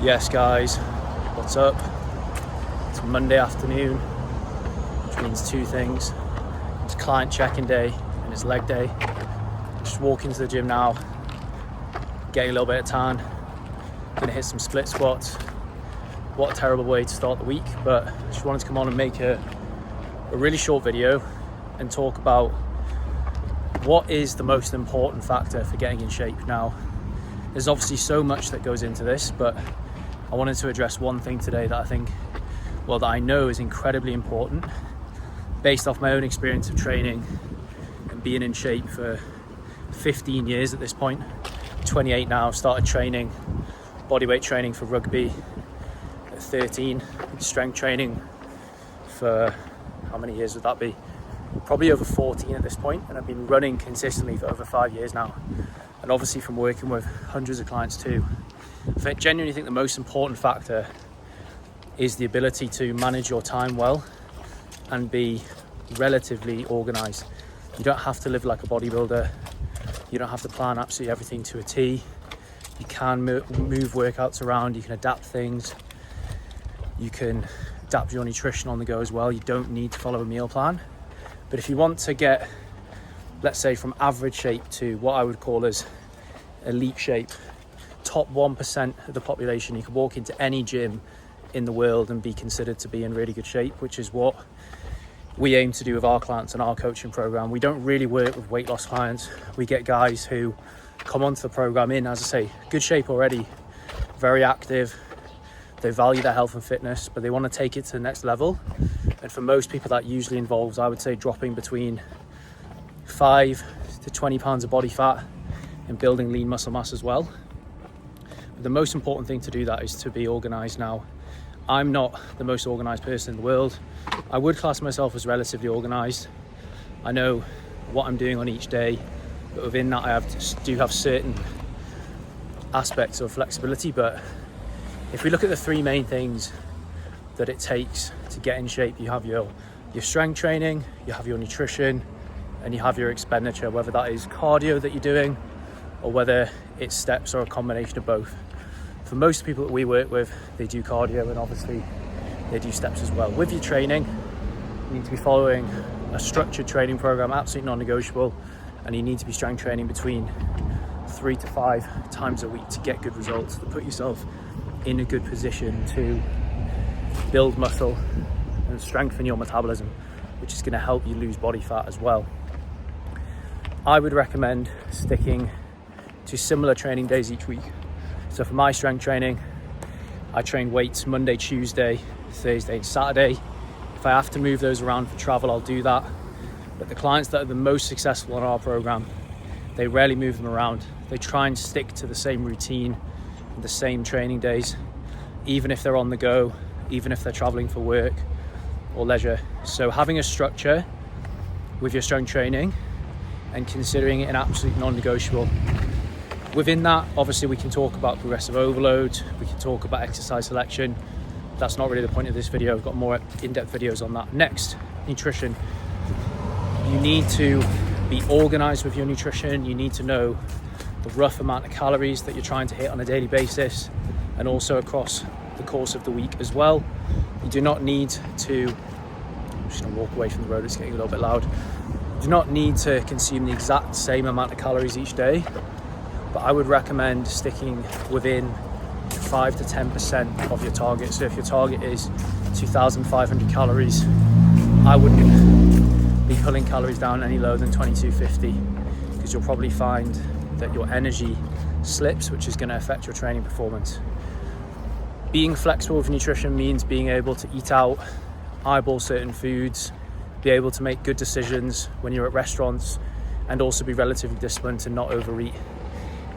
Yes guys, what's up? It's Monday afternoon, which means two things. It's client check-in day and it's leg day. Just walking to the gym now, getting a little bit of tan, gonna hit some split squats. What a terrible way to start the week, but I just wanted to come on and make a really short video and talk about what is the most important factor for getting in shape. Now, there's obviously so much that goes into this, but I wanted to address one thing today that that I know is incredibly important based off my own experience of training and being in shape for 15 years at this point, 28 now. Started training, bodyweight training for rugby at 13, strength training for, how many years would that be? Probably over 14 at this point, and I've been running consistently for over 5 years now. And obviously from working with hundreds of clients too, I genuinely think the most important factor is the ability to manage your time well and be relatively organized. You don't have to live like a bodybuilder. You don't have to plan absolutely everything to a T. You can move workouts around, you can adapt things. You can adapt your nutrition on the go as well. You don't need to follow a meal plan. But if you want to get, let's say, from average shape to what I would call as elite shape, top 1% of the population, you can walk into any gym in the world and be considered to be in really good shape, which is what we aim to do with our clients and our coaching program. We don't really work with weight loss clients. We get guys who come onto the program in, as I say, good shape already, very active. They value their health and fitness, but they want to take it to the next level. And for most people, that usually involves, I would say, dropping between 5 to 20 pounds of body fat and building lean muscle mass as well. But the most important thing to do that is to be organized. Now, I'm not the most organized person in the world. I would class myself as relatively organized. I know what I'm doing on each day, but within that I do have certain aspects of flexibility. But if we look at the three main things that it takes to get in shape, you have your strength training, you have your nutrition, and you have your expenditure, whether that is cardio that you're doing or whether it's steps or a combination of both. For most people that we work with, they do cardio and obviously they do steps as well. With your training, you need to be following a structured training program, absolutely non-negotiable, and you need to be strength training between 3 to 5 times a week to get good results, to put yourself in a good position to build muscle and strengthen your metabolism, which is going to help you lose body fat as well. I would recommend sticking to similar training days each week. So for my strength training, I train weights Monday, Tuesday, Thursday and Saturday. If I have to move those around for travel, I'll do that. But the clients that are the most successful in our program, they rarely move them around. They try and stick to the same routine, the same training days, even if they're on the go, even if they're traveling for work or leisure. So having a structure with your strength training and considering it an absolute non-negotiable. Within that, obviously we can talk about progressive overload, we can talk about exercise selection. That's not really the point of this video. I've got more in-depth videos on that. Next, nutrition. You need to be organized with your nutrition. You need to know the rough amount of calories that you're trying to hit on a daily basis and also across the course of the week as well. You do not need to, I'm just gonna walk away from the road, it's getting a little bit loud. You do not need to consume the exact same amount of calories each day, but I would recommend sticking within 5 to 10% of your target. So if your target is 2,500 calories, I wouldn't be pulling calories down any lower than 2,250 because you'll probably find that your energy slips, which is going to affect your training performance. Being flexible with nutrition means being able to eat out, eyeball certain foods, be able to make good decisions when you're at restaurants, and also be relatively disciplined to not overeat.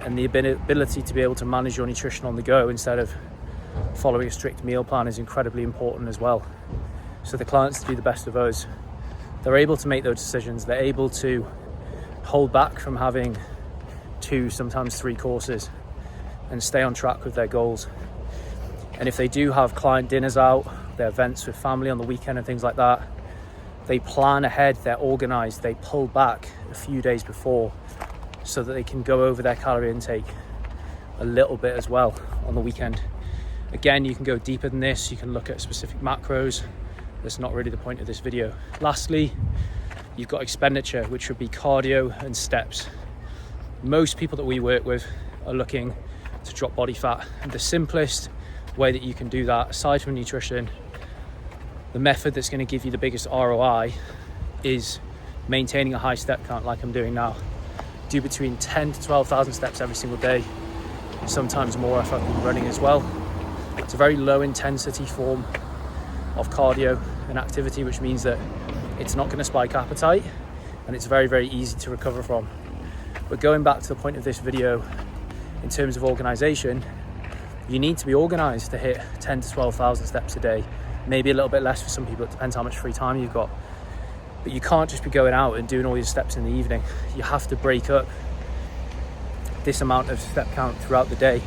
And the ability to be able to manage your nutrition on the go instead of following a strict meal plan is incredibly important as well. So the clients do the best of us. They're able to make those decisions. They're able to hold back from having 2, sometimes 3 courses and stay on track with their goals. And if they do have client dinners out, their events with family on the weekend and things like that, they plan ahead, they're organized, they pull back a few days before so that they can go over their calorie intake a little bit as well on the weekend. Again, you can go deeper than this. You can look at specific macros. That's not really the point of this video. Lastly, you've got expenditure, which would be cardio and steps. Most people that we work with are looking to drop body fat. And the simplest way that you can do that, aside from nutrition, the method that's going to give you the biggest ROI is maintaining a high step count like I'm doing now. Do between 10 to 12,000 steps every single day, sometimes more if I've been running as well. It's a very low intensity form of cardio and activity, which means that it's not going to spike appetite and it's very, very easy to recover from. But going back to the point of this video, in terms of organization, you need to be organized to hit 10 to 12,000 steps a day, maybe a little bit less for some people. It depends how much free time you've got. But you can't just be going out and doing all these steps in the evening. You have to break up this amount of step count throughout the day.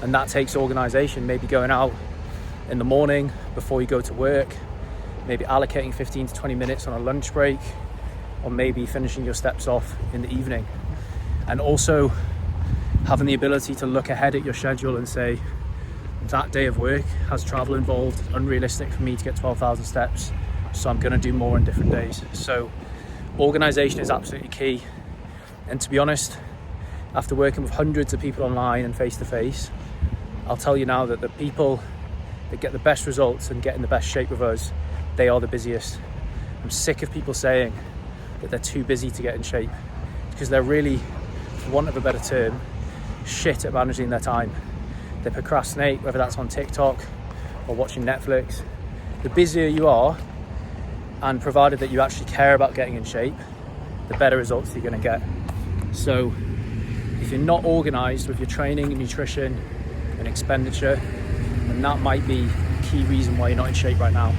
And that takes organization, maybe going out in the morning before you go to work, maybe allocating 15 to 20 minutes on a lunch break, or maybe finishing your steps off in the evening. And also having the ability to look ahead at your schedule and say, that day of work has travel involved, unrealistic for me to get 12,000 steps, so I'm going to do more on different days. So organization is absolutely key. And to be honest, after working with hundreds of people online and face to face, I'll tell you now that the people that get the best results and get in the best shape with us, they are the busiest. I'm sick of people saying that they're too busy to get in shape, because they're really, for want of a better term, shit at managing their time. They procrastinate, whether that's on TikTok or watching Netflix. The busier you are, and provided that you actually care about getting in shape, the better results you're going to get. So if you're not organized with your training and nutrition and expenditure, then that might be a key reason why you're not in shape right now.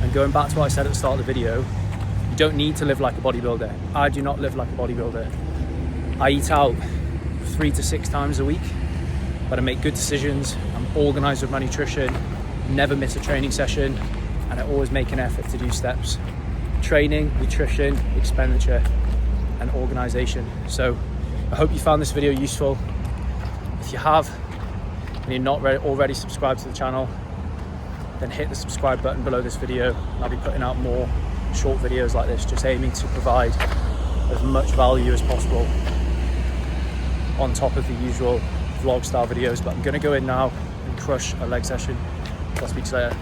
And going back to what I said at the start of the video, you don't need to live like a bodybuilder. I do not live like a bodybuilder. I eat out 3 to 6 times a week, but I make good decisions. I'm organized with my nutrition, never miss a training session, and I always make an effort to do steps. Training, nutrition, expenditure, and organization. So I hope you found this video useful. If you have, and you're not already subscribed to the channel, then hit the subscribe button below this video. I'll be putting out more short videos like this, just aiming to provide as much value as possible on top of the usual vlog style videos. But I'm going to go in now and crush a leg session. I'll speak to you later.